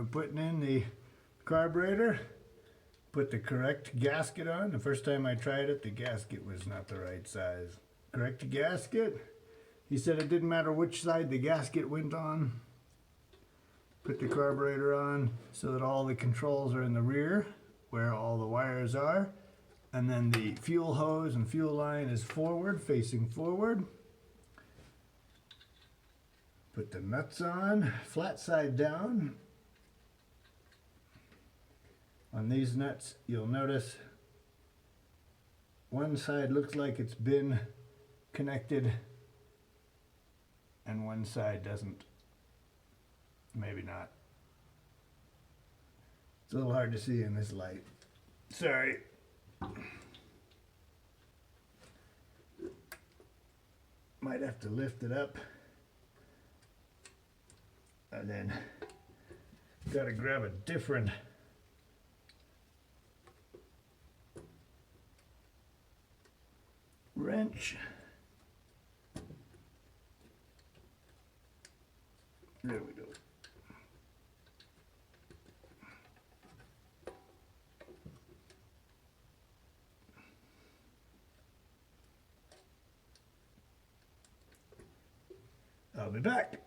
of putting in the carburetor. Put the correct gasket on. The first time I tried it, the gasket was not the right size. Correct gasket. He said it didn't matter which side the gasket went on. Put the carburetor on so that all the controls are in the rear where all the wires are. And then the fuel hose and fuel line is forward, facing forward. Put the nuts on, flat side down. On these nuts, you'll notice one side looks like it's been connected and one side doesn't. Maybe not. It's a little hard to see in this light. Sorry. Might have to lift it up. And then gotta grab a different wrench. There we go. I'll be back.